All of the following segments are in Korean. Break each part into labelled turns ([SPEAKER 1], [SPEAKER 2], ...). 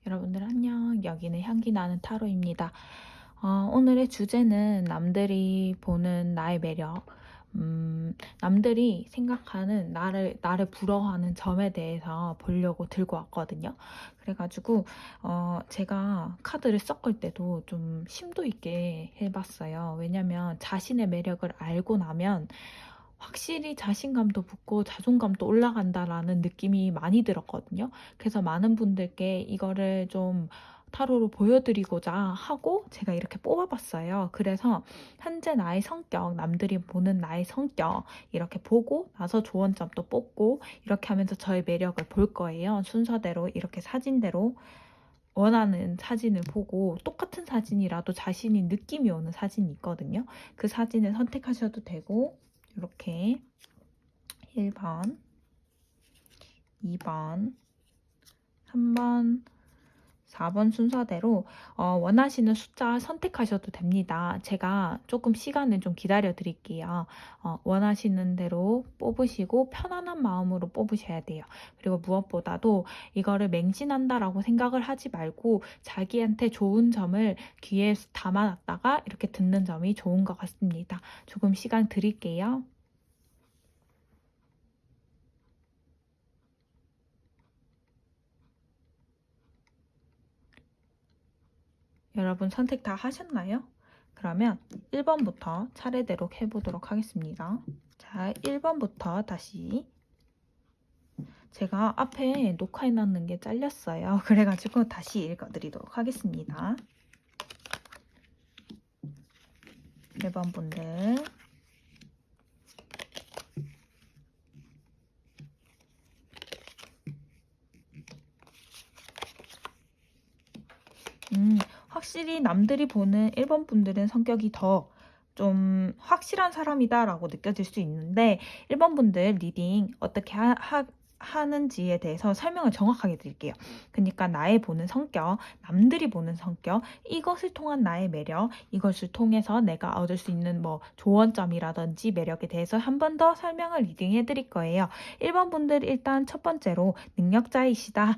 [SPEAKER 1] 여러분들 안녕. 여기는 향기 나는 타로입니다. 오늘의 주제는 남들이 보는 나의 매력. 남들이 생각하는 나를 부러워하는 점에 대해서 보려고 들고 왔거든요. 그래가지고, 제가 카드를 섞을 때도 좀 심도 있게 해봤어요. 왜냐면 자신의 매력을 알고 나면 확실히 자신감도 붙고 자존감도 올라간다라는 느낌이 많이 들었거든요. 그래서 많은 분들께 이거를 좀 타로로 보여드리고자 하고 제가 이렇게 뽑아봤어요. 그래서 현재 나의 성격, 남들이 보는 나의 성격 이렇게 보고 나서 조언점도 뽑고 이렇게 하면서 저의 매력을 볼 거예요. 순서대로 이렇게 사진대로 원하는 사진을 보고 똑같은 사진이라도 자신이 느낌이 오는 사진이 있거든요. 그 사진을 선택하셔도 되고 이렇게 1번, 2번, 3번, 4번 순서대로 원하시는 숫자 선택하셔도 됩니다. 제가 조금 시간을 좀 기다려 드릴게요. 원하시는 대로 뽑으시고 편안한 마음으로 뽑으셔야 돼요. 그리고 무엇보다도 이거를 맹신한다라고 생각을 하지 말고 자기한테 좋은 점을 귀에 담아놨다가 이렇게 듣는 점이 좋은 것 같습니다. 조금 시간 드릴게요. 여러분 선택 다 하셨나요? 그러면 1번부터 차례대로 해보도록 하겠습니다. 자, 1번부터 다시 제가 앞에 녹화해놨는 게 잘렸어요. 그래가지고 다시 읽어드리도록 하겠습니다. 1번 분들 확실히 남들이 보는 1번 분들은 성격이 더 좀 확실한 사람이다라고 느껴질 수 있는데 1번 분들 리딩 어떻게 하는지에 대해서 설명을 정확하게 드릴게요. 그러니까 나의 보는 성격, 남들이 보는 성격, 이것을 통한 나의 매력, 이것을 통해서 내가 얻을 수 있는 뭐 조언점이라든지 매력에 대해서 한 번 더 설명을 리딩해 드릴 거예요. 1번 분들 일단 첫 번째로 능력자이시다.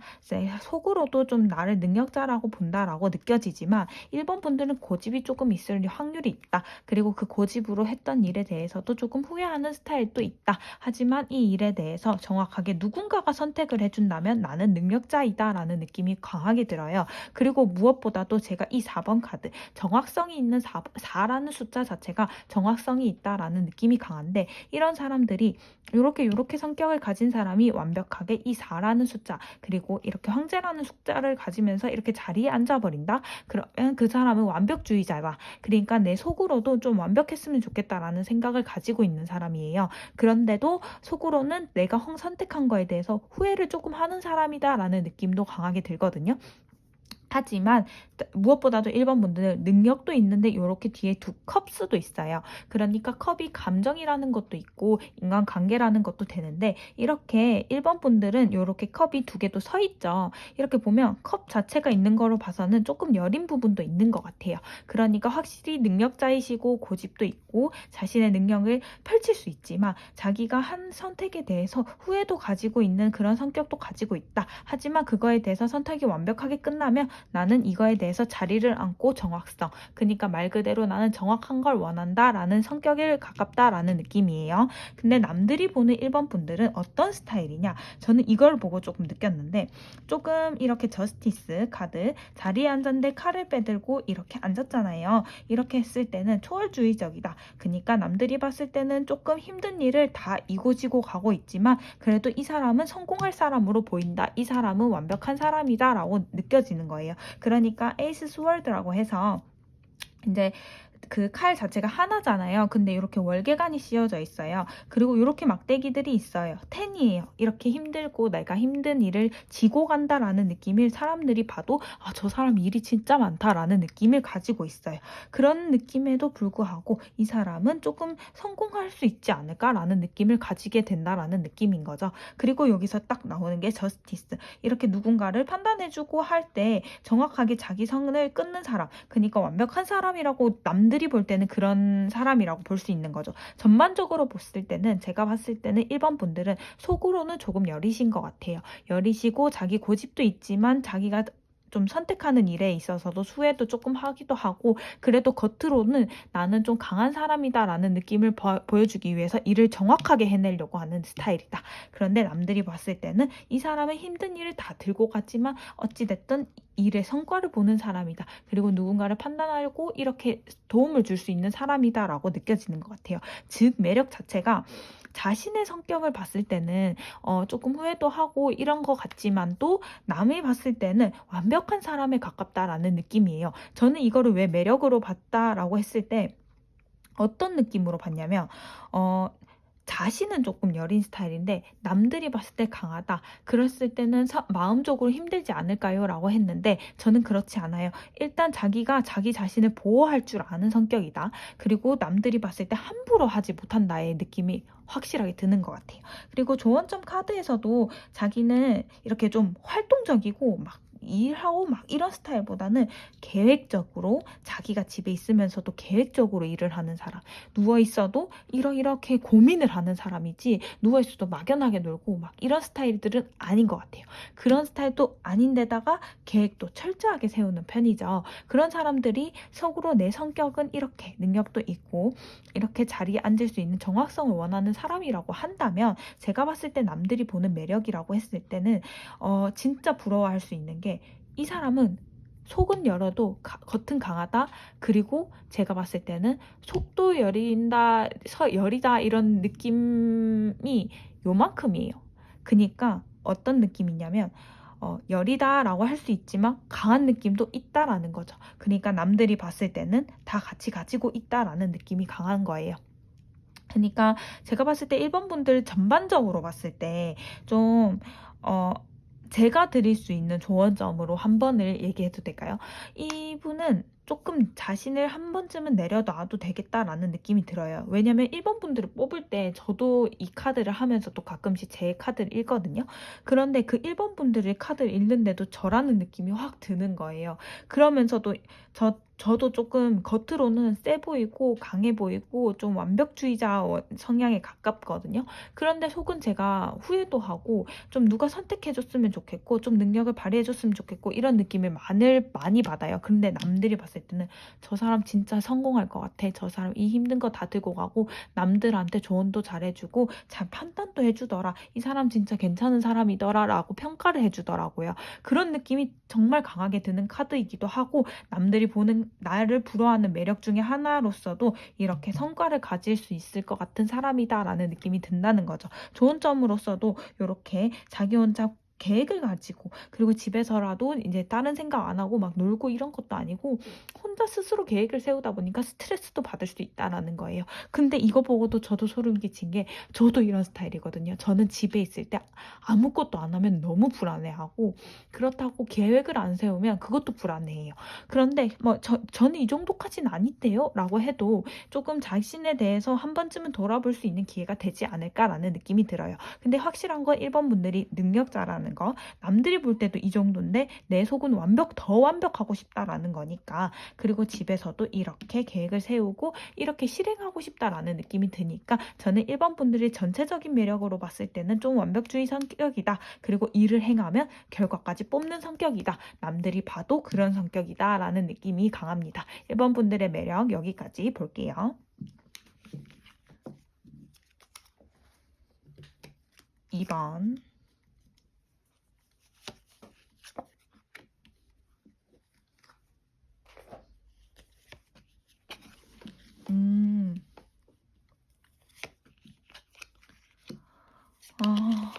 [SPEAKER 1] 속으로도 좀 나를 능력자라고 본다라고 느껴지지만 1번 분들은 고집이 조금 있을 확률이 있다. 그리고 그 고집으로 했던 일에 대해서도 조금 후회하는 스타일도 있다. 하지만 이 일에 대해서 정확하게 누군가가 선택을 해준다면 나는 능력자이다 라는 느낌이 강하게 들어요. 그리고 무엇보다도 제가 이 4번 카드 정확성이 있는 4라는 숫자 자체가 정확성이 있다라는 느낌이 강한데 이런 사람들이 이렇게 성격을 가진 사람이 완벽하게 이 4라는 숫자 그리고 이렇게 황제라는 숫자를 가지면서 이렇게 자리에 앉아버린다? 그러면 그 사람은 완벽주의자다. 그러니까 내 속으로도 좀 완벽했으면 좋겠다라는 생각을 가지고 있는 사람이에요. 그런데도 속으로는 내가 선택한 거에 대해서 후회를 조금 하는 사람이다라는 느낌도 강하게 들거든요. 하지만 무엇보다도 1번 분들은 능력도 있는데 이렇게 뒤에 두 컵수도 있어요. 그러니까 컵이 감정이라는 것도 있고 인간관계라는 것도 되는데 이렇게 1번 분들은 이렇게 컵이 두 개도 서 있죠. 이렇게 보면 컵 자체가 있는 거로 봐서는 조금 여린 부분도 있는 것 같아요. 그러니까 확실히 능력자이시고 고집도 있고 자신의 능력을 펼칠 수 있지만 자기가 한 선택에 대해서 후회도 가지고 있는 그런 성격도 가지고 있다. 하지만 그거에 대해서 선택이 완벽하게 끝나면 나는 이거에 대해서 자리를 앉고 정확성. 그러니까 말 그대로 나는 정확한 걸 원한다라는 성격에 가깝다라는 느낌이에요. 근데 남들이 보는 1번 분들은 어떤 스타일이냐? 저는 이걸 보고 조금 느꼈는데 조금 이렇게 저스티스 카드 자리에 앉았는데 칼을 빼들고 이렇게 앉았잖아요. 이렇게 했을 때는 초월주의적이다. 그러니까 남들이 봤을 때는 조금 힘든 일을 다 이고지고 가고 있지만 그래도 이 사람은 성공할 사람으로 보인다. 이 사람은 완벽한 사람이다 라고 느껴지는 거예요. 그러니까 에이스 스월드라고 해서 이제 그 칼 자체가 하나잖아요. 근데 이렇게 월계관이 씌워져 있어요. 그리고 이렇게 막대기들이 있어요. 10이에요. 이렇게 힘들고 내가 힘든 일을 지고 간다라는 느낌을 사람들이 봐도 저 사람 일이 진짜 많다라는 느낌을 가지고 있어요. 그런 느낌에도 불구하고 이 사람은 조금 성공할 수 있지 않을까라는 느낌을 가지게 된다라는 느낌인 거죠. 그리고 여기서 딱 나오는 게 저스티스. 이렇게 누군가를 판단해주고 할 때 정확하게 자기 선을 끊는 사람. 그러니까 완벽한 사람이라고 남들이 볼 때는 그런 사람이라고 볼 수 있는 거죠. 전반적으로 봤을 때는 제가 봤을 때는 1번 분들은 속으로는 조금 여리신 것 같아요. 여리시고 자기 고집도 있지만 자기가 좀 선택하는 일에 있어서도 후회도 조금 하기도 하고, 그래도 겉으로는 나는 좀 강한 사람이다라는 느낌을 보여주기 위해서 일을 정확하게 해내려고 하는 스타일이다. 그런데 남들이 봤을 때는 이 사람은 힘든 일을 다 들고 갔지만 어찌됐든 일의 성과를 보는 사람이다. 그리고 누군가를 판단하고 이렇게 도움을 줄 수 있는 사람이다라고 느껴지는 것 같아요. 즉 매력 자체가 자신의 성격을 봤을 때는 조금 후회도 하고 이런 것 같지만도 남이 봤을 때는 완벽한 사람에 가깝다라는 느낌이에요. 저는 이거를 왜 매력으로 봤다라고 했을 때 어떤 느낌으로 봤냐면 어 자신은 조금 여린 스타일인데 남들이 봤을 때 강하다. 그랬을 때는 마음적으로 힘들지 않을까요? 라고 했는데 저는 그렇지 않아요. 일단 자기가 자기 자신을 보호할 줄 아는 성격이다. 그리고 남들이 봤을 때 함부로 하지 못한다의 느낌이 확실하게 드는 것 같아요. 그리고 조언점 카드에서도 자기는 이렇게 좀 활동적이고 막 일하고 막 이런 스타일보다는 계획적으로 자기가 집에 있으면서도 계획적으로 일을 하는 사람. 누워 있어도 이렇게 고민을 하는 사람이지 누워 있어도 막연하게 놀고 막 이런 스타일들은 아닌 것 같아요. 그런 스타일도 아닌데다가 계획도 철저하게 세우는 편이죠. 그런 사람들이 속으로 내 성격은 이렇게 능력도 있고 이렇게 자리에 앉을 수 있는 정확성을 원하는 사람이라고 한다면 제가 봤을 때 남들이 보는 매력이라고 했을 때는 진짜 부러워할 수 있는 게 이 사람은 속은 열어도 겉은 강하다. 그리고 제가 봤을 때는 속도 여리다 이런 느낌이 요만큼이에요. 그니까 어떤 느낌이냐면 여리다라고 할 수 있지만 강한 느낌도 있다라는 거죠. 그러니까 남들이 봤을 때는 다 같이 가지고 있다라는 느낌이 강한 거예요. 그러니까 제가 봤을 때 1번 분들 전반적으로 봤을 때 좀 제가 드릴 수 있는 조언점으로 한 번을 얘기해도 될까요? 이분은 조금 자신을 한 번쯤은 내려놔도 되겠다라는 느낌이 들어요. 왜냐면 1번 분들을 뽑을 때 저도 이 카드를 하면서 또 가끔씩 제 카드를 읽거든요. 그런데 그 1번 분들의 카드를 읽는데도 저라는 느낌이 확 드는 거예요. 그러면서도 저도 조금 겉으로는 세 보이고 강해 보이고 좀 완벽주의자 성향에 가깝거든요. 그런데 속은 제가 후회도 하고 좀 누가 선택해줬으면 좋겠고 좀 능력을 발휘해줬으면 좋겠고 이런 느낌을 많이 받아요. 근데 남들이 봤을 때는 저 사람 진짜 성공할 것 같아. 저 사람 이 힘든 거 다 들고 가고 남들한테 조언도 잘해주고 잘 판단도 해주더라. 이 사람 진짜 괜찮은 사람이더라 라고 평가를 해주더라고요. 그런 느낌이 정말 강하게 드는 카드이기도 하고 남들이 보는 나를 부러워하는 매력 중에 하나로서도 이렇게 성과를 가질 수 있을 것 같은 사람이다라는 느낌이 든다는 거죠. 좋은 점으로서도 이렇게 자기 혼자 계획을 가지고 그리고 집에서라도 이제 다른 생각 안 하고 막 놀고 이런 것도 아니고 혼자 스스로 계획을 세우다 보니까 스트레스도 받을 수 있다라는 거예요. 근데 이거 보고도 저도 소름 끼친 게 저도 이런 스타일이거든요. 저는 집에 있을 때 아무것도 안 하면 너무 불안해하고 그렇다고 계획을 안 세우면 그것도 불안해해요. 그런데 뭐 저는 이 정도까지는 아닌데요? 라고 해도 조금 자신에 대해서 한 번쯤은 돌아볼 수 있는 기회가 되지 않을까라는 느낌이 들어요. 근데 확실한 건 1번 분들이 능력자라는 거, 남들이 볼 때도 이 정도인데 내 속은 더 완벽하고 싶다라는 거니까. 그리고 집에서도 이렇게 계획을 세우고 이렇게 실행하고 싶다라는 느낌이 드니까 저는 1번 분들이 전체적인 매력으로 봤을 때는 좀 완벽주의 성격이다. 그리고 일을 행하면 결과까지 뽑는 성격이다. 남들이 봐도 그런 성격이다 라는 느낌이 강합니다. 1번 분들의 매력 여기까지 볼게요. 2번. 아,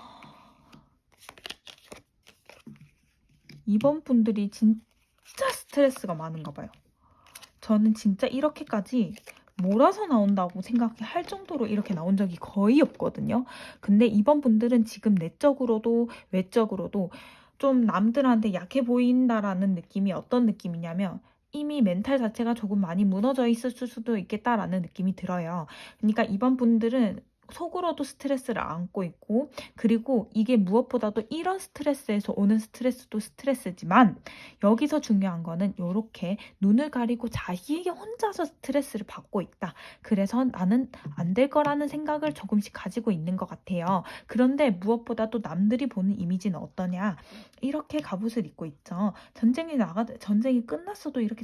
[SPEAKER 1] 2번 분들이 진짜 스트레스가 많은가 봐요. 저는 진짜 이렇게까지 몰아서 나온다고 생각할 정도로 이렇게 나온 적이 거의 없거든요. 근데 2번 분들은 지금 내적으로도 외적으로도 좀 남들한테 약해 보인다라는 느낌이 어떤 느낌이냐면 이미 멘탈 자체가 조금 많이 무너져 있을 수도 있겠다라는 느낌이 들어요. 그러니까 2번 분들은 속으로도 스트레스를 안고 있고, 그리고 이게 무엇보다도 이런 스트레스에서 오는 스트레스도 스트레스지만 여기서 중요한 거는 요렇게 눈을 가리고 자기에게 혼자서 스트레스를 받고 있다. 그래서 나는 안 될 거라는 생각을 조금씩 가지고 있는 것 같아요. 그런데 무엇보다도 남들이 보는 이미지는 어떠냐? 이렇게 갑옷을 입고 있죠. 전쟁이 끝났어도 이렇게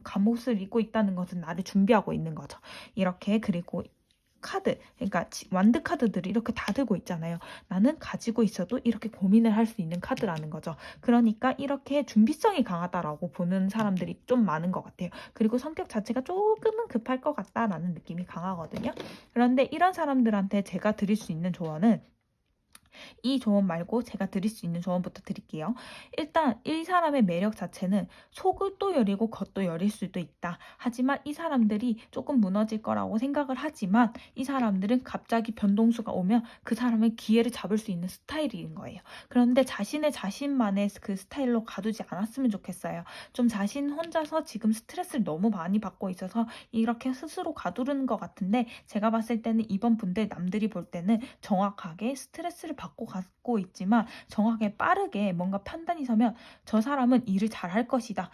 [SPEAKER 1] 갑옷을 입고 있다는 것은 나를 준비하고 있는 거죠. 이렇게. 그리고 카드, 그러니까 완드 카드들을 이렇게 다 들고 있잖아요. 나는 가지고 있어도 이렇게 고민을 할 수 있는 카드라는 거죠. 그러니까 이렇게 준비성이 강하다라고 보는 사람들이 좀 많은 것 같아요. 그리고 성격 자체가 조금은 급할 것 같다라는 느낌이 강하거든요. 그런데 이런 사람들한테 제가 드릴 수 있는 조언은, 이 조언 말고 제가 드릴 수 있는 조언부터 드릴게요. 일단 이 사람의 매력 자체는 속도 여리고 겉도 여릴 수도 있다. 하지만 이 사람들이 조금 무너질 거라고 생각을 하지만 이 사람들은 갑자기 변동수가 오면 그 사람의 기회를 잡을 수 있는 스타일인 거예요. 그런데 자신만의 그 스타일로 가두지 않았으면 좋겠어요. 좀 자신 혼자서 지금 스트레스를 너무 많이 받고 있어서 이렇게 스스로 가두는 것 같은데, 제가 봤을 때는 이번 분들 남들이 볼 때는 정확하게 스트레스를 받고 갖고 있지만 정확하게 빠르게 뭔가 판단이 서면 저 사람은 일을 잘할 것이다.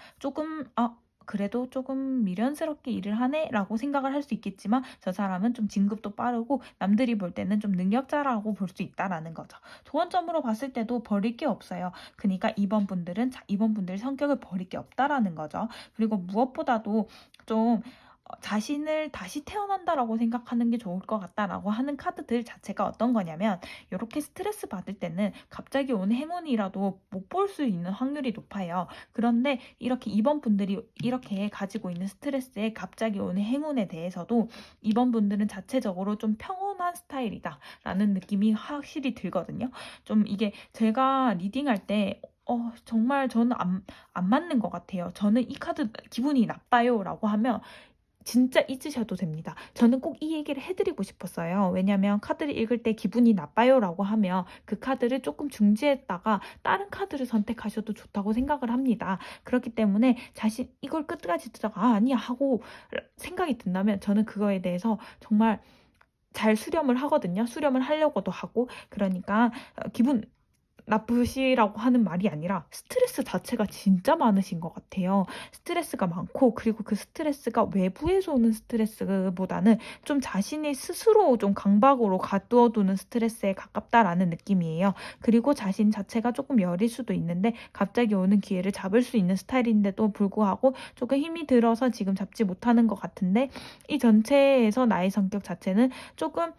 [SPEAKER 1] 그래도 조금 미련스럽게 일을 하네 라고 생각을 할 수 있겠지만 저 사람은 좀 진급도 빠르고 남들이 볼 때는 좀 능력자라고 볼 수 있다라는 거죠. 조언점으로 봤을 때도 버릴 게 없어요. 그러니까 이번 분들 성격을 버릴 게 없다라는 거죠. 그리고 무엇보다도 좀 자신을 다시 태어난다라고 생각하는 게 좋을 것 같다라고 하는 카드들 자체가 어떤 거냐면, 이렇게 스트레스 받을 때는 갑자기 온 행운이라도 못 볼 수 있는 확률이 높아요. 그런데 이렇게 이번 분들이 이렇게 가지고 있는 스트레스에 갑자기 오는 행운에 대해서도 이번 분들은 자체적으로 좀 평온한 스타일이다라는 느낌이 확실히 들거든요. 좀 이게 제가 리딩할 때 정말 저는 안 맞는 것 같아요. 저는 이 카드 기분이 나빠요 라고 하면 진짜 잊으셔도 됩니다. 저는 꼭 이 얘기를 해드리고 싶었어요. 왜냐면 카드를 읽을 때 기분이 나빠요라고 하면 그 카드를 조금 중지했다가 다른 카드를 선택하셔도 좋다고 생각을 합니다. 그렇기 때문에 이걸 끝까지 듣다가 아니야 하고 생각이 든다면 저는 그거에 대해서 정말 잘 수렴을 하거든요. 수렴을 하려고도 하고. 그러니까 기분 나쁘시라고 하는 말이 아니라 스트레스 자체가 진짜 많으신 것 같아요. 스트레스가 많고, 그리고 그 스트레스가 외부에서 오는 스트레스보다는 좀 자신이 스스로 좀 강박으로 가두어두는 스트레스에 가깝다라는 느낌이에요. 그리고 자신 자체가 조금 여릴 수도 있는데 갑자기 오는 기회를 잡을 수 있는 스타일인데도 불구하고 조금 힘이 들어서 지금 잡지 못하는 것 같은데, 이 전체에서 나의 성격 자체는 조금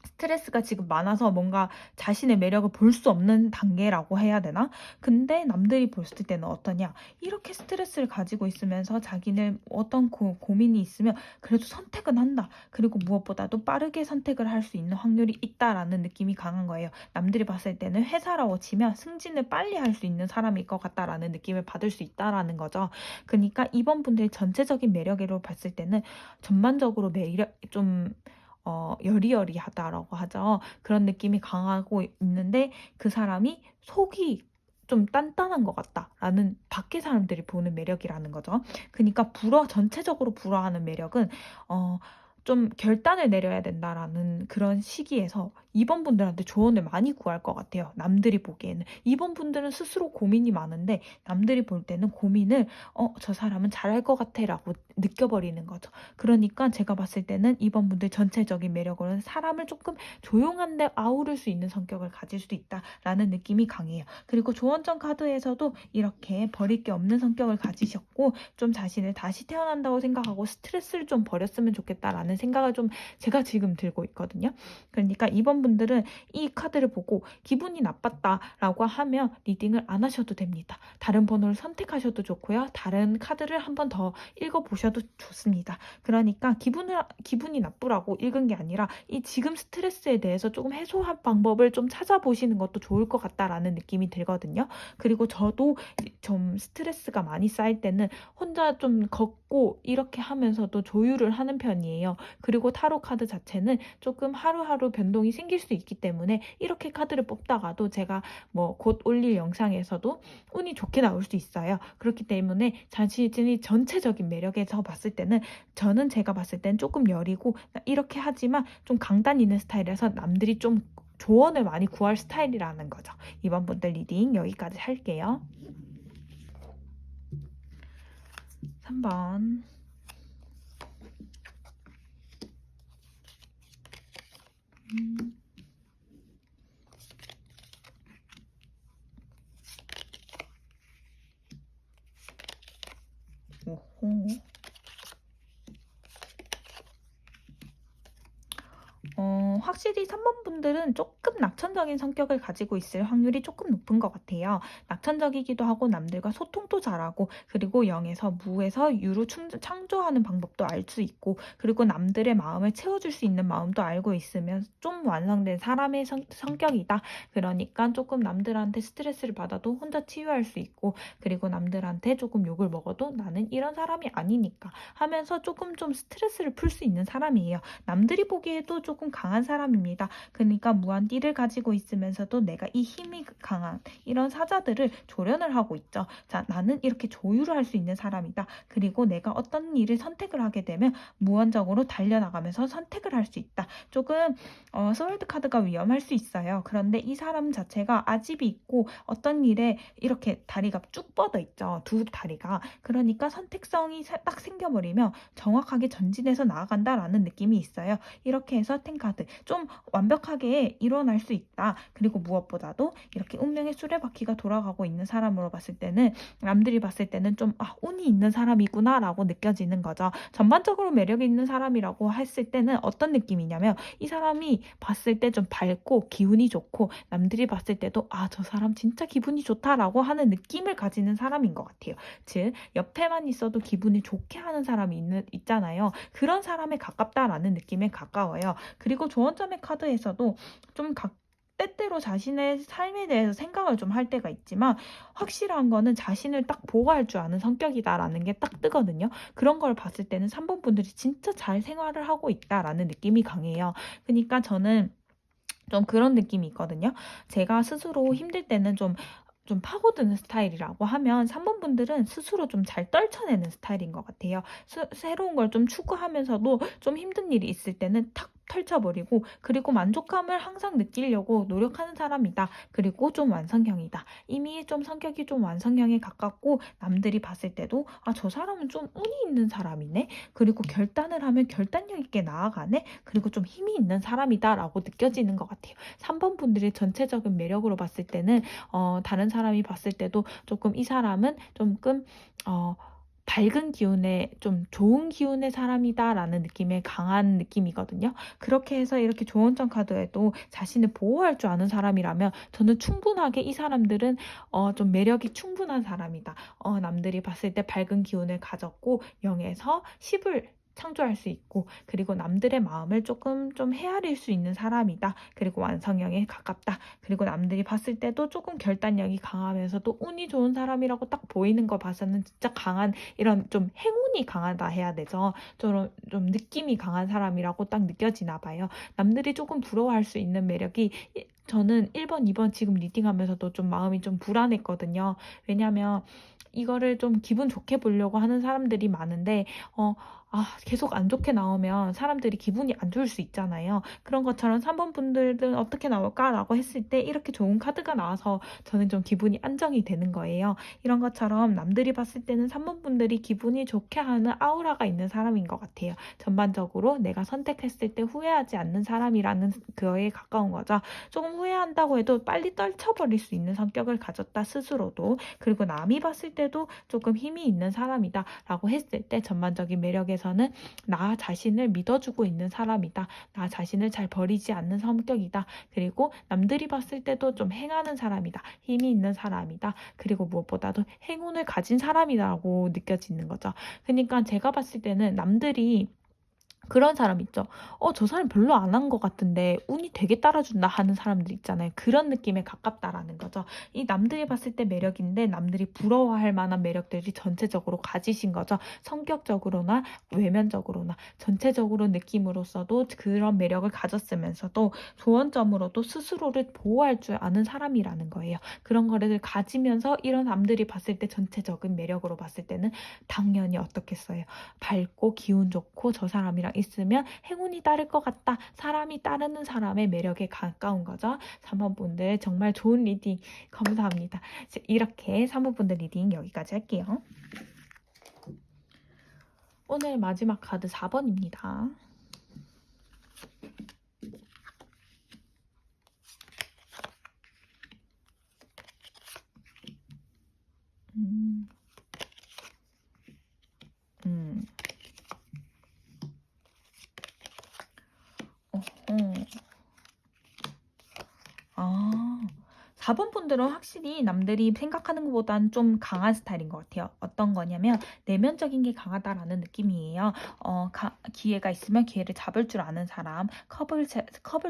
[SPEAKER 1] 스트레스가 지금 많아서 뭔가 자신의 매력을 볼 수 없는 단계라고 해야 되나? 근데 남들이 봤을 때는 어떠냐? 이렇게 스트레스를 가지고 있으면서 자기는 어떤 고민이 있으면 그래도 선택은 한다. 그리고 무엇보다도 빠르게 선택을 할 수 있는 확률이 있다라는 느낌이 강한 거예요. 남들이 봤을 때는 회사라고 치면 승진을 빨리 할 수 있는 사람일 것 같다라는 느낌을 받을 수 있다라는 거죠. 그러니까 이번 분들의 전체적인 매력으로 봤을 때는 전반적으로 매력 좀 여리여리하다라고 하죠. 그런 느낌이 강하고 있는데 그 사람이 속이 좀 단단한 것 같다라는 밖에 사람들이 보는 매력이라는 거죠. 그러니까 전체적으로 불어하는 매력은 좀 결단을 내려야 된다라는 그런 시기에서 이번 분들한테 조언을 많이 구할 것 같아요. 남들이 보기에는. 이번 분들은 스스로 고민이 많은데 남들이 볼 때는 고민을 저 사람은 잘할 것 같아 라고 느껴버리는 거죠. 그러니까 제가 봤을 때는 이번 분들 전체적인 매력으로는 사람을 조금 조용한데 아우를 수 있는 성격을 가질 수 있다라는 느낌이 강해요. 그리고 조언점 카드에서도 이렇게 버릴 게 없는 성격을 가지셨고 좀 자신을 다시 태어난다고 생각하고 스트레스를 좀 버렸으면 좋겠다라는 생각을 좀 제가 지금 들고 있거든요. 그러니까 이번 분들은 이 카드를 보고 기분이 나빴다라고 하면 리딩을 안 하셔도 됩니다. 다른 번호를 선택하셔도 좋고요. 다른 카드를 한 번 더 읽어보셔도 좋습니다. 그러니까 기분이 나쁘라고 읽은 게 아니라 이 지금 스트레스에 대해서 조금 해소할 방법을 좀 찾아보시는 것도 좋을 것 같다라는 느낌이 들거든요. 그리고 저도 좀 스트레스가 많이 쌓일 때는 혼자 좀 걷고 이렇게 하면서도 조율을 하는 편이에요. 그리고 타로 카드 자체는 조금 하루하루 변동이 생길 수 있기 때문에 이렇게 카드를 뽑다가도 제가 뭐 곧 올릴 영상에서도 운이 좋게 나올 수 있어요. 그렇기 때문에 자신이 전체적인 매력에서 봤을 때는 저는 제가 봤을 땐 조금 여리고 이렇게 하지만 좀 강단 있는 스타일이라서 남들이 좀 조언을 많이 구할 스타일이라는 거죠. 이번 분들 리딩 여기까지 할게요. 3번. 오호. 확실히 3번 분들은 조금 낙천적인 성격을 가지고 있을 확률이 조금 높은 것 같아요. 낙천적이기도 하고 남들과 소통도 잘하고 그리고 0에서 무에서 유로 창조하는 방법도 알 수 있고 그리고 남들의 마음을 채워줄 수 있는 마음도 알고 있으면 좀 완성된 사람의 성격이다. 그러니까 조금 남들한테 스트레스를 받아도 혼자 치유할 수 있고 그리고 남들한테 조금 욕을 먹어도 나는 이런 사람이 아니니까 하면서 조금 좀 스트레스를 풀 수 있는 사람이에요. 남들이 보기에도 조금 강한 사람입니다. 그러니까 무한 띠를 가지고 있으면서도 내가 이 힘이 강한 이런 사자들을 조련을 하고 있죠. 자, 나는 이렇게 조율을 할 수 있는 사람이다. 그리고 내가 어떤 일을 선택을 하게 되면 무한적으로 달려나가면서 선택을 할 수 있다. 조금 스월드 카드가 위험할 수 있어요. 그런데 이 사람 자체가 아집이 있고 어떤 일에 이렇게 다리가 쭉 뻗어 있죠. 두 다리가. 그러니까 선택성이 딱 생겨버리면 정확하게 전진해서 나아간다라는 느낌이 있어요. 이렇게 해서 텐카드 좀 완벽하게 일어날 수 있다. 그리고 무엇보다도 이렇게 운명의 수레바퀴가 돌아가고 있는 사람으로 봤을 때는 남들이 봤을 때는 좀 운이 있는 사람이구나 라고 느껴지는 거죠. 전반적으로 매력이 있는 사람이라고 했을 때는 어떤 느낌이냐면 이 사람이 봤을 때 좀 밝고 기운이 좋고 남들이 봤을 때도 저 사람 진짜 기분이 좋다라고 하는 느낌을 가지는 사람인 것 같아요. 즉 옆에만 있어도 기분이 좋게 하는 사람이 있잖아요. 그런 사람에 가깝다라는 느낌에 가까워요. 그리고 조언점의 카드에서도 좀 때때로 자신의 삶에 대해서 생각을 좀 할 때가 있지만 확실한 거는 자신을 딱 보호할 줄 아는 성격이다라는 게 딱 뜨거든요. 그런 걸 봤을 때는 3번 분들이 진짜 잘 생활을 하고 있다라는 느낌이 강해요. 그러니까 저는 좀 그런 느낌이 있거든요. 제가 스스로 힘들 때는 좀 파고드는 스타일이라고 하면 3번 분들은 스스로 좀 잘 떨쳐내는 스타일인 것 같아요. 새로운 걸 좀 추구하면서도 좀 힘든 일이 있을 때는 탁 펼쳐버리고 그리고 만족감을 항상 느끼려고 노력하는 사람이다. 그리고 좀 완성형이다. 이미 좀 성격이 좀 완성형에 가깝고 남들이 봤을 때도 저 사람은 좀 운이 있는 사람이네. 그리고 결단을 하면 결단력 있게 나아가네. 그리고 좀 힘이 있는 사람이다 라고 느껴지는 것 같아요. 3번 분들의 전체적인 매력으로 봤을 때는 다른 사람이 봤을 때도 조금 이 사람은 조금 밝은 기운의 좀 좋은 기운의 사람이다라는 느낌의 강한 느낌이거든요. 그렇게 해서 이렇게 조언점 카드에도 자신을 보호할 줄 아는 사람이라면 저는 충분하게 이 사람들은 좀 매력이 충분한 사람이다. 남들이 봤을 때 밝은 기운을 가졌고 0에서 10을 창조할 수 있고 그리고 남들의 마음을 조금 좀 헤아릴 수 있는 사람이다. 그리고 완성형에 가깝다. 그리고 남들이 봤을 때도 조금 결단력이 강하면서도 운이 좋은 사람이라고 딱 보이는 걸 봐서는 진짜 강한 이런 좀 행운이 강하다 해야 되죠. 좀 느낌이 강한 사람이라고 딱 느껴지나 봐요. 남들이 조금 부러워할 수 있는 매력이 저는 1번, 2번 지금 리딩하면서도 좀 마음이 좀 불안했거든요. 왜냐면 이거를 좀 기분 좋게 보려고 하는 사람들이 많은데 계속 안 좋게 나오면 사람들이 기분이 안 좋을 수 있잖아요. 그런 것처럼 3번 분들은 어떻게 나올까라고 했을 때 이렇게 좋은 카드가 나와서 저는 좀 기분이 안정이 되는 거예요. 이런 것처럼 남들이 봤을 때는 3번 분들이 기분이 좋게 하는 아우라가 있는 사람인 것 같아요. 전반적으로 내가 선택했을 때 후회하지 않는 사람이라는 그거에 가까운 거죠. 조금 후회한다고 해도 빨리 떨쳐버릴 수 있는 성격을 가졌다 스스로도. 그리고 남이 봤을 때도 조금 힘이 있는 사람이다 라고 했을 때 전반적인 매력에서는 나 자신을 믿어주고 있는 사람이다. 나 자신을 잘 버리지 않는 성격이다. 그리고 남들이 봤을 때도 좀 행하는 사람이다. 힘이 있는 사람이다. 그리고 무엇보다도 행운을 가진 사람이라고 느껴지는 거죠. 그러니까 제가 봤을 때는 남들이 그런 사람 있죠. 저 사람 별로 안 한 것 같은데 운이 되게 따라준다 하는 사람들 있잖아요. 그런 느낌에 가깝다라는 거죠. 이 남들이 봤을 때 매력인데 남들이 부러워할 만한 매력들이 전체적으로 가지신 거죠. 성격적으로나 외면적으로나 전체적으로 느낌으로써도 그런 매력을 가졌으면서도 조언점으로도 스스로를 보호할 줄 아는 사람이라는 거예요. 그런 거를 가지면서 이런 남들이 봤을 때 전체적인 매력으로 봤을 때는 당연히 어떻겠어요. 밝고 기운 좋고 저 사람이랑 있으면 행운이 따를 것 같다. 사람이 따르는 사람의 매력에 가까운 거죠. 3번 분들 정말 좋은 리딩 감사합니다. 이렇게 3번 분들 리딩 여기까지 할게요. 오늘 마지막 카드 4번입니다. 음, 음, 어. 아. 4번 분들은 확실히 남들이 생각하는 것보다는 좀 강한 스타일인 것 같아요. 어떤 거냐면 내면적인 게 강하다라는 느낌이에요. 기회가 있으면 기회를 잡을 줄 아는 사람, 컵을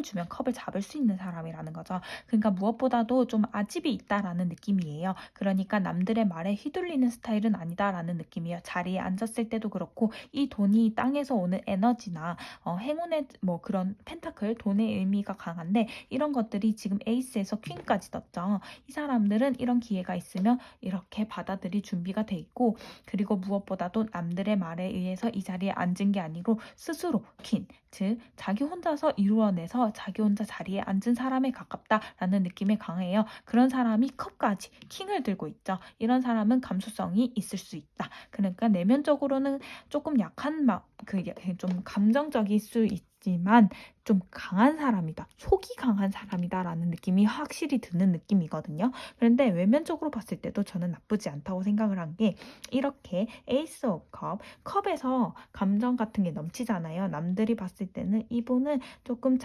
[SPEAKER 1] 주면 컵을 잡을 수 있는 사람이라는 거죠. 그러니까 무엇보다도 좀 아집이 있다라는 느낌이에요. 그러니까 남들의 말에 휘둘리는 스타일은 아니다라는 느낌이에요. 자리에 앉았을 때도 그렇고 이 돈이 땅에서 오는 에너지나 행운의 뭐 그런 펜타클, 돈의 의미가 강한데 이런 것들이 지금 에이스에서 퀸까지 떴죠. 이 사람들은 이런 기회가 있으면 이렇게 받아들일 준비가 돼 있고 그리고 무엇보다도 남들의 말에 의해서 이 자리에 앉은 게 아니고 스스로 퀸, 즉 자기 혼자서 이루어내서 자기 혼자 자리에 앉은 사람에 가깝다라는 느낌이 강해요. 그런 사람이 컵까지 킹을 들고 있죠. 이런 사람은 감수성이 있을 수 있다. 그러니까 내면적으로는 조금 약한 좀 감정적일 수 있지만 좀 강한 사람이다. 속이 강한 사람이다라는 느낌이 확실히 드는 느낌이거든요. 그런데 외면적으로 봤을 때도 저는 나쁘지 않다고 생각을 한 게 이렇게 에이스 오브 컵에서 감정 같은 게 넘치잖아요. 남들이 봤을 때는 이분은 조금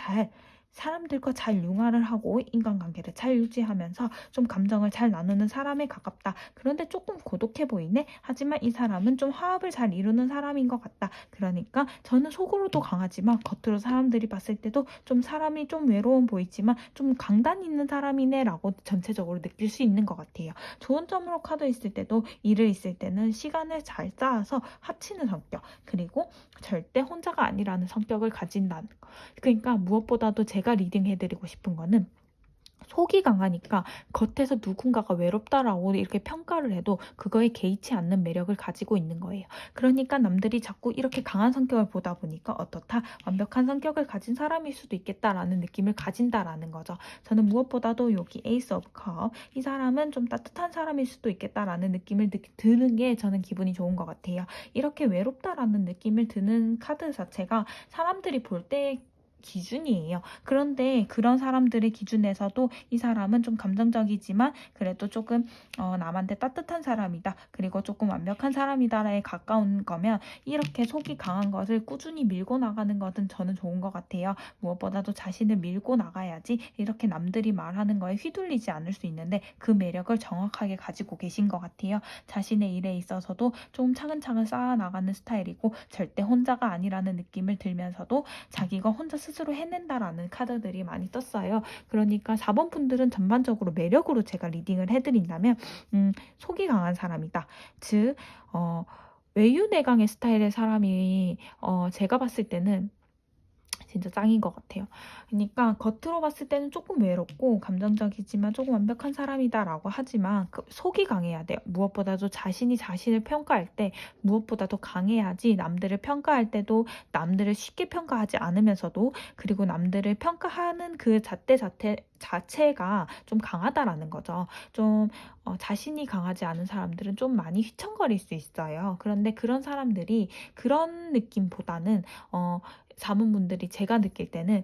[SPEAKER 1] 사람들과 잘 융화를 하고 인간관계를 잘 유지하면서 좀 감정을 잘 나누는 사람에 가깝다. 그런데 조금 고독해 보이네. 하지만 이 사람은 좀 화합을 잘 이루는 사람인 것 같다. 그러니까 저는 속으로도 강하지만 겉으로 사람들이 봤을 때도 좀 사람이 좀 외로워 보이지만 좀 강단 있는 사람이네라고 전체적으로 느낄 수 있는 것 같아요. 좋은 점으로 카드 있을 때도 일을 있을 때는 시간을 잘 쌓아서 합치는 성격 그리고 절대 혼자가 아니라는 성격을 가진다는 거. 그러니까 무엇보다도 제가 리딩해드리고 싶은 거는 속이 강하니까 겉에서 누군가가 외롭다라고 이렇게 평가를 해도 그거에 개의치 않는 매력을 가지고 있는 거예요. 그러니까 남들이 자꾸 이렇게 강한 성격을 보다 보니까 어떻다? 완벽한 성격을 가진 사람일 수도 있겠다라는 느낌을 가진다라는 거죠. 저는 무엇보다도 여기 에이스 오브 컵, 이 사람은 좀 따뜻한 사람일 수도 있겠다라는 느낌을 드는 게 저는 기분이 좋은 것 같아요. 이렇게 외롭다라는 느낌을 드는 카드 자체가 사람들이 볼때 기준이에요. 그런데 그런 사람들의 기준에서도 이 사람은 좀 감정적이지만 그래도 조금 남한테 따뜻한 사람이다. 그리고 조금 완벽한 사람이다에 가까운 거면 이렇게 속이 강한 것을 꾸준히 밀고 나가는 것은 저는 좋은 것 같아요. 무엇보다도 자신을 밀고 나가야지 이렇게 남들이 말하는 거에 휘둘리지 않을 수 있는데 그 매력을 정확하게 가지고 계신 것 같아요. 자신의 일에 있어서도 좀 차근차근 쌓아 나가는 스타일이고 절대 혼자가 아니라는 느낌을 들면서도 자기가 혼자 스스로 해낸다라는 카드들이 많이 떴어요. 그러니까 4번 분들은 전반적으로 매력으로 제가 리딩을 해드린다면 속이 강한 사람이다. 즉 외유내강의 스타일의 사람이 제가 봤을 때는 진짜 짱인 것 같아요. 그러니까 겉으로 봤을 때는 조금 외롭고 감정적이지만 조금 완벽한 사람이다라고 하지만 그 속이 강해야 돼요. 무엇보다도 자신을 평가할 때 무엇보다도 강해야지 남들을 평가할 때도 남들을 쉽게 평가하지 않으면서도 그리고 남들을 평가하는 그 자체가 좀 강하다라는 거죠. 좀 자신이 강하지 않은 사람들은 좀 많이 휘청거릴 수 있어요. 그런데 그런 사람들이 그런 느낌보다는 자문분들이 제가 느낄 때는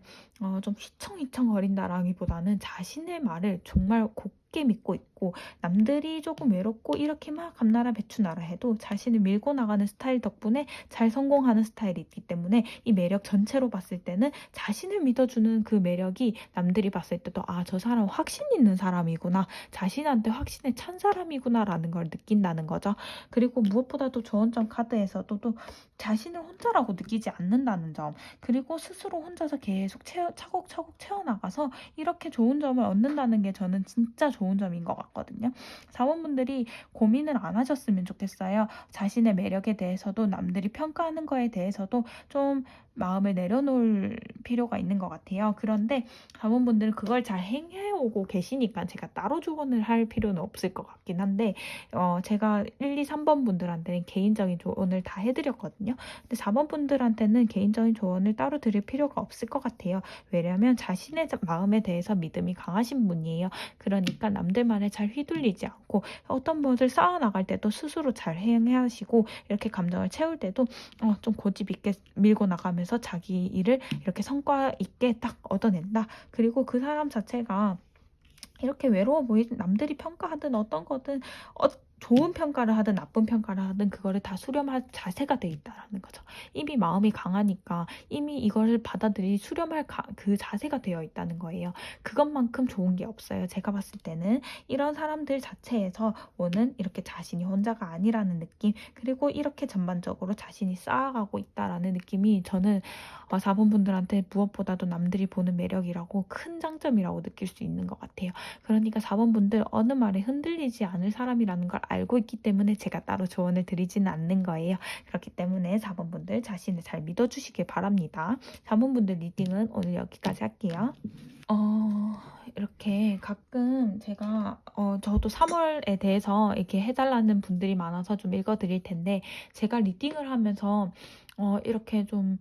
[SPEAKER 1] 좀 휘청휘청거린다라기보다는 자신의 말을 정말 굳게 믿고 있고 남들이 조금 외롭고 이렇게 막 감나라 배추나라 해도 자신을 밀고 나가는 스타일 덕분에 잘 성공하는 스타일이 있기 때문에 이 매력 전체로 봤을 때는 자신을 믿어주는 그 매력이 남들이 봤을 때도 '아 저 사람 확신 있는 사람이구나. 자신한테 확신에 찬 사람이구나.'라는 걸 느낀다는 거죠. 그리고 무엇보다도 좋은 점 카드에서도 또 자신을 혼자라고 느끼지 않는다는 점, 그리고 스스로 혼자서 계속 차곡차곡 채워나가서 이렇게 좋은 점을 얻는다는 게 저는 진짜 좋은 점인 것 같거든요. 사원분들이 고민을 안 하셨으면 좋겠어요. 자신의 매력에 대해서도 남들이 평가하는 거에 대해서도 좀 마음을 내려놓을 필요가 있는 것 같아요. 그런데 자문분들은 그걸 잘 행해오고 계시니까 제가 따로 조언을 할 필요는 없을 것 같긴 한데, 제가 1, 2, 3번 분들한테는 개인적인 조언을 다 해드렸거든요. 근데 4번 분들한테는 개인적인 조언을 따로 드릴 필요가 없을 것 같아요. 왜냐하면 자신의 마음에 대해서 믿음이 강하신 분이에요. 그러니까 남들 말에 잘 휘둘리지 않고 어떤 것을 쌓아나갈 때도 스스로 잘 행하시고, 이렇게 감정을 채울 때도 좀 고집 있게 밀고 나가면서 자기 일을 이렇게 성과 있게 딱 얻어낸다. 그리고 그 사람 자체가 이렇게 외로워 남들이 평가하든 어떤 거든 좋은 평가를 하든 나쁜 평가를 하든 그거를 다 수렴할 자세가 돼 있다라는 거죠. 이미 마음이 강하니까 이미 이거를 받아들이 수렴할 그 자세가 되어 있다는 거예요. 그것만큼 좋은 게 없어요. 제가 봤을 때는 이런 사람들 자체에서 오는 이렇게 자신이 혼자가 아니라는 느낌, 그리고 이렇게 전반적으로 자신이 쌓아가고 있다라는 느낌이 저는 4번 분들한테 무엇보다도 남들이 보는 매력이라고 큰 장점이라고 느낄 수 있는 것 같아요. 그러니까 4번 분들 어느 말에 흔들리지 않을 사람이라는 걸 알고 있기 때문에 제가 따로 조언을 드리지는 않는 거예요. 그렇기 때문에 4번 분들 자신을 잘 믿어주시길 바랍니다. 4번 분들 리딩은 오늘 여기까지 할게요. 이렇게 가끔 제가 저도 3월에 대해서 이렇게 해달라는 분들이 많아서 좀 읽어드릴 텐데, 제가 리딩을 하면서 이렇게 좀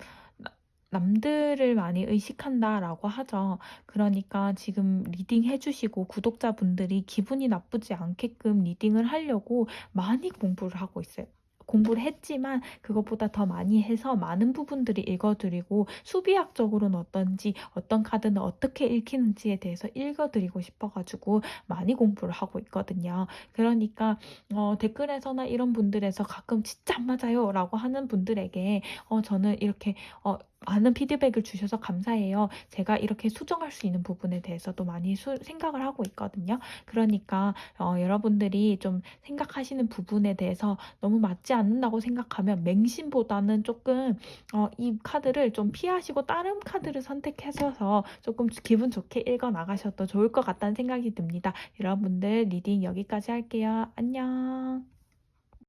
[SPEAKER 1] 남들을 많이 의식한다라고 하죠. 그러니까 지금 리딩 해주시고 구독자분들이 기분이 나쁘지 않게끔 리딩을 하려고 많이 공부를 하고 있어요. 공부를 했지만 그것보다 더 많이 해서 많은 부분들이 읽어드리고, 수비학적으로는 어떤지, 어떤 카드는 어떻게 읽히는지에 대해서 읽어드리고 싶어가지고 많이 공부를 하고 있거든요. 그러니까 댓글에서나 이런 분들에서 가끔 진짜 안 맞아요 라고 하는 분들에게 저는 이렇게 많은 피드백을 주셔서 감사해요. 제가 이렇게 수정할 수 있는 부분에 대해서도 많이 생각을 하고 있거든요. 그러니까 여러분들이 좀 생각하시는 부분에 대해서 너무 맞지 않는다고 생각하면 맹신보다는 조금 이 카드를 좀 피하시고 다른 카드를 선택하셔서 조금 기분 좋게 읽어 나가셔도 좋을 것 같다는 생각이 듭니다. 여러분들 리딩 여기까지 할게요. 안녕.